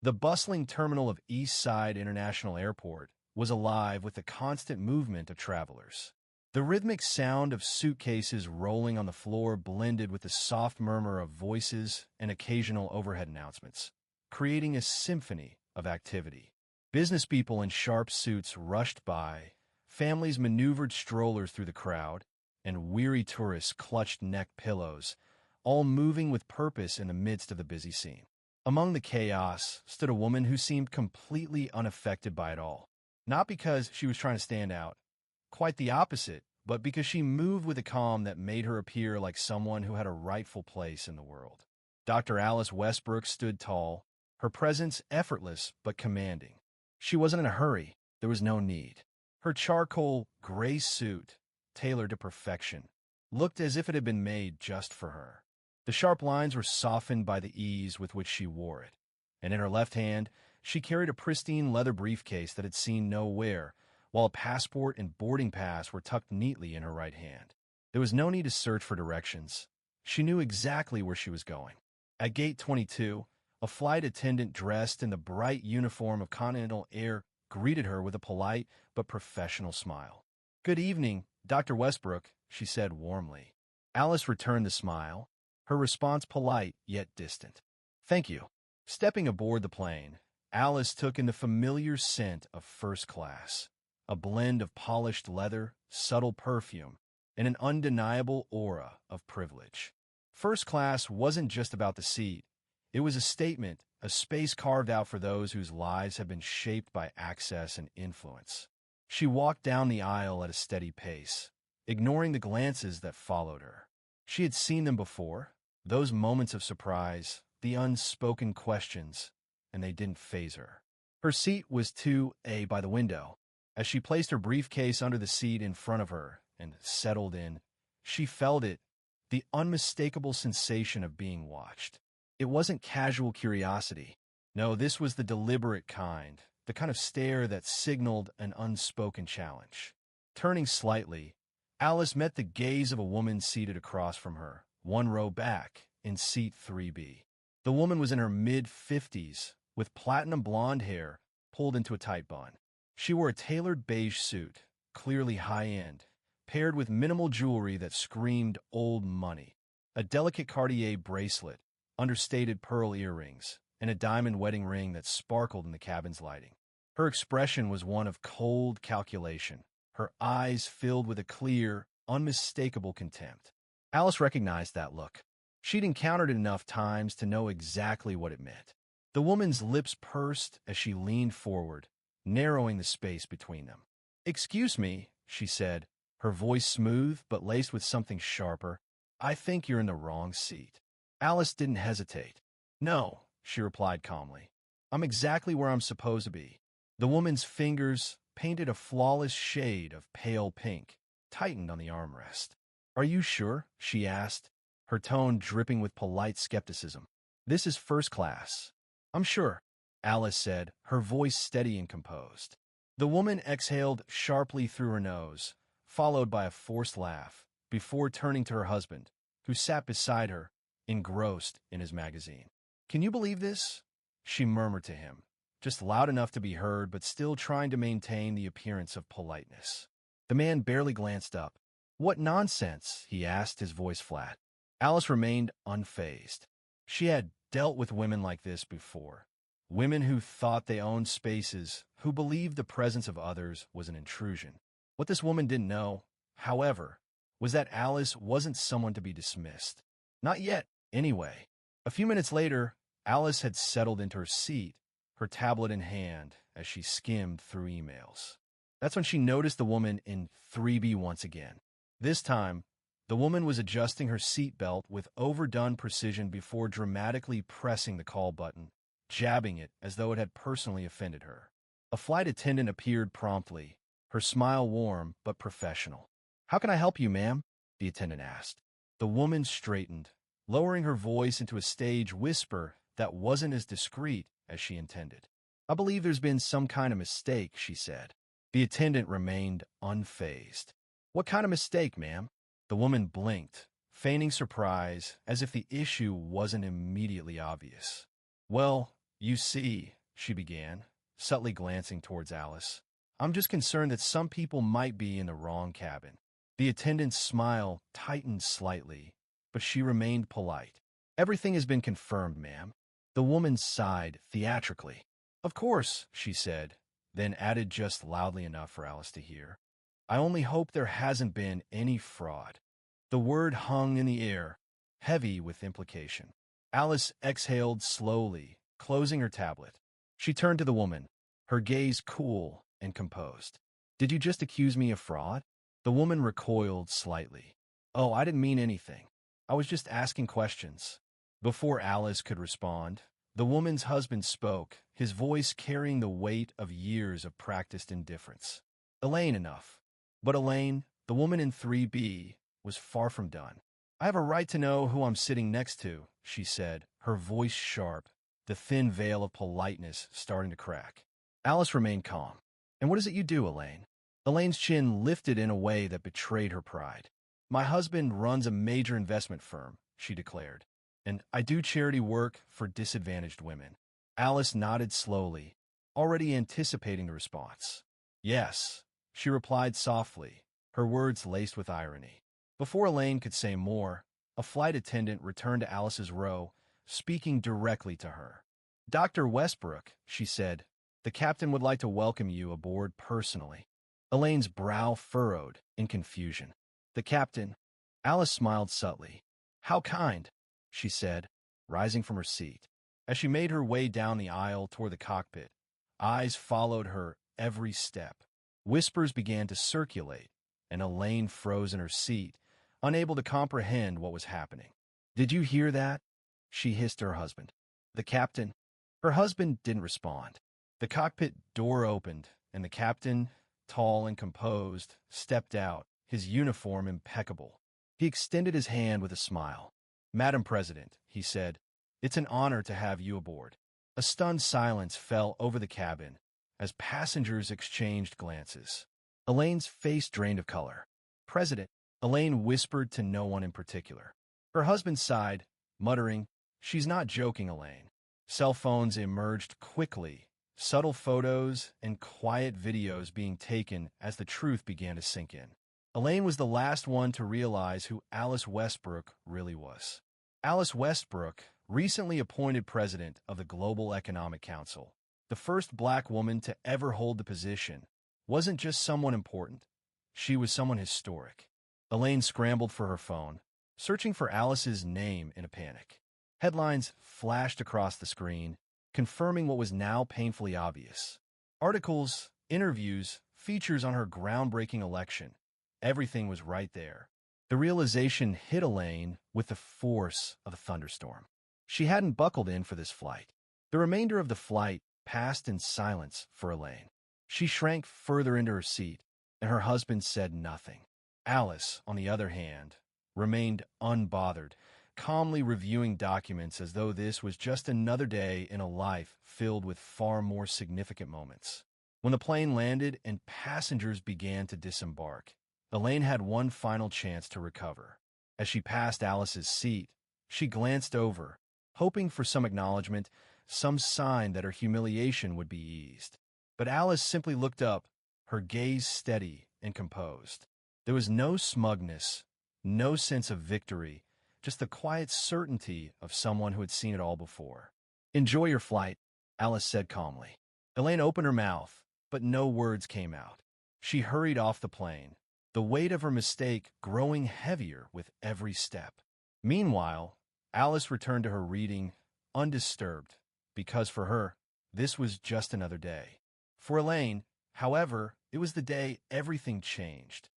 The bustling terminal of East Side International Airport was alive with the constant movement of travelers. The rhythmic sound of suitcases rolling on the floor blended with the soft murmur of voices and occasional overhead announcements, creating a symphony of activity. Business people in sharp suits rushed by, families maneuvered strollers through the crowd, and weary tourists clutched neck pillows, all moving with purpose in the midst of the busy scene. Among the chaos stood a woman who seemed completely unaffected by it all. Not because she was trying to stand out, quite the opposite, but because she moved with a calm that made her appear like someone who had a rightful place in the world. Dr. Alice Westbrook stood tall, her presence effortless but commanding. She wasn't in a hurry. There was no need. Her charcoal gray suit, tailored to perfection, looked as if it had been made just for her. The sharp lines were softened by the ease with which she wore it, and in her left hand she carried a pristine leather briefcase that had seen no wear, while a passport and boarding pass were tucked neatly in her right hand. There was no need to search for directions. She knew exactly where she was going. At Gate 22, a flight attendant dressed in the bright uniform of Continental Air greeted her with a polite but professional smile. "Good evening, Dr. Westbrook," she said warmly. Alice returned the smile, her response polite yet distant. "Thank you." Stepping aboard the plane, Alice took in the familiar scent of first class, a blend of polished leather, subtle perfume, and an undeniable aura of privilege. First class wasn't just about the seat. It was a statement, a space carved out for those whose lives have been shaped by access and influence. She walked down the aisle at a steady pace, ignoring the glances that followed her. She had seen them before, those moments of surprise, the unspoken questions, and they didn't faze her. Her seat was 2A by the window. As she placed her briefcase under the seat in front of her and settled in, she felt it, the unmistakable sensation of being watched. It wasn't casual curiosity. No, this was the deliberate kind, the kind of stare that signaled an unspoken challenge. Turning slightly, Alice met the gaze of a woman seated across from her, one row back, in seat 3B. The woman was in her mid-50s, with platinum blonde hair pulled into a tight bun. She wore a tailored beige suit, clearly high-end, paired with minimal jewelry that screamed old money. A delicate Cartier bracelet, understated pearl earrings, and a diamond wedding ring that sparkled in the cabin's lighting. Her expression was one of cold calculation, her eyes filled with a clear, unmistakable contempt. Alice recognized that look. She'd encountered it enough times to know exactly what it meant. The woman's lips pursed as she leaned forward, narrowing the space between them. "Excuse me," she said, her voice smooth but laced with something sharper. "I think you're in the wrong seat." Alice didn't hesitate. "No," she replied calmly. "I'm exactly where I'm supposed to be." The woman's fingers, painted a flawless shade of pale pink, tightened on the armrest. "Are you sure?" she asked, her tone dripping with polite skepticism. "This is first class." "I'm sure," Alice said, her voice steady and composed. The woman exhaled sharply through her nose, followed by a forced laugh, before turning to her husband, who sat beside her, engrossed in his magazine. "Can you believe this?" she murmured to him, just loud enough to be heard but still trying to maintain the appearance of politeness. The man barely glanced up. "What nonsense?" he asked, his voice flat. Alice remained unfazed. She had dealt with women like this before. Women who thought they owned spaces, who believed the presence of others was an intrusion. What this woman didn't know, however, was that Alice wasn't someone to be dismissed. Not yet, anyway. A few minutes later, Alice had settled into her seat, her tablet in hand, as she skimmed through emails. That's when she noticed the woman in 3B once again. This time, the woman was adjusting her seatbelt with overdone precision before dramatically pressing the call button, jabbing it as though it had personally offended her. A flight attendant appeared promptly, her smile warm but professional. "How can I help you, ma'am?" the attendant asked. The woman straightened, lowering her voice into a stage whisper that wasn't as discreet as she intended. "I believe there's been some kind of mistake," she said. The attendant remained unfazed. "What kind of mistake, ma'am?" The woman blinked, feigning surprise as if the issue wasn't immediately obvious. "Well, You see, she began, subtly glancing towards Alice. I'm just concerned that some people might be in the wrong cabin. The attendant's smile tightened slightly, but she remained polite. Everything has been confirmed, ma'am. The woman sighed theatrically. Of course, she said, then added just loudly enough for Alice to hear. I only hope there hasn't been any fraud. The word hung in the air, heavy with implication. Alice exhaled slowly, closing her tablet. She turned to the woman, her gaze cool and composed. Did you just accuse me of fraud? The woman recoiled slightly. Oh, I didn't mean anything. I was just asking questions. Before Alice could respond, the woman's husband spoke, his voice carrying the weight of years of practiced indifference. Elaine enough. But Elaine, the woman in 3B, was far from done. I have a right to know who I'm sitting next to, she said, her voice sharp, the thin veil of politeness starting to crack. Alice remained calm. And what is it you do, Elaine? Elaine's chin lifted in a way that betrayed her pride. My husband runs a major investment firm, she declared, and I do charity work for disadvantaged women. Alice nodded slowly, already anticipating the response. Yes, she replied softly, her words laced with irony. Before Elaine could say more, a flight attendant returned to Alice's row, speaking directly to her. Dr. Westbrook, she said, the captain would like to welcome you aboard personally. Elaine's brow furrowed in confusion. The captain. Alice smiled subtly. How kind, she said, rising from her seat. As she made her way down the aisle toward the cockpit, eyes followed her every step. Whispers began to circulate, and Elaine froze in her seat, unable to comprehend what was happening. Did you hear that? She hissed to her husband. The captain. Her husband didn't respond. The cockpit door opened, and the captain, tall and composed, stepped out, his uniform impeccable. He extended his hand with a smile. Madam President, he said, it's an honor to have you aboard. A stunned silence fell over the cabin as passengers exchanged glances. Elaine's face drained of color. President, Elaine whispered to no one in particular. Her husband sighed, muttering, she's not joking, Elaine. Cell phones emerged quickly, subtle photos and quiet videos being taken as the truth began to sink in. Elaine was the last one to realize who Alice Westbrook really was. Alice Westbrook, recently appointed president of the Global Economic Council, the first black woman to ever hold the position, wasn't just someone important. She was someone historic. Elaine scrambled for her phone, searching for Alice's name in a panic. Headlines flashed across the screen, confirming what was now painfully obvious. Articles, interviews, features on her groundbreaking election. Everything was right there. The realization hit Elaine with the force of a thunderstorm. She hadn't buckled in for this flight. The remainder of the flight passed in silence for Elaine. She shrank further into her seat, and her husband said nothing. Alice, on the other hand, remained unbothered, calmly reviewing documents as though this was just another day in a life filled with far more significant moments. When the plane landed and passengers began to disembark, Elaine had one final chance to recover. As she passed Alice's seat, she glanced over, hoping for some acknowledgement, some sign that her humiliation would be eased. But Alice simply looked up, her gaze steady and composed. There was no smugness, no sense of victory, just the quiet certainty of someone who had seen it all before. Enjoy your flight, Alice said calmly. Elaine opened her mouth, but no words came out. She hurried off the plane, the weight of her mistake growing heavier with every step. Meanwhile, Alice returned to her reading, undisturbed, because for her, this was just another day. For Elaine, however, it was the day everything changed.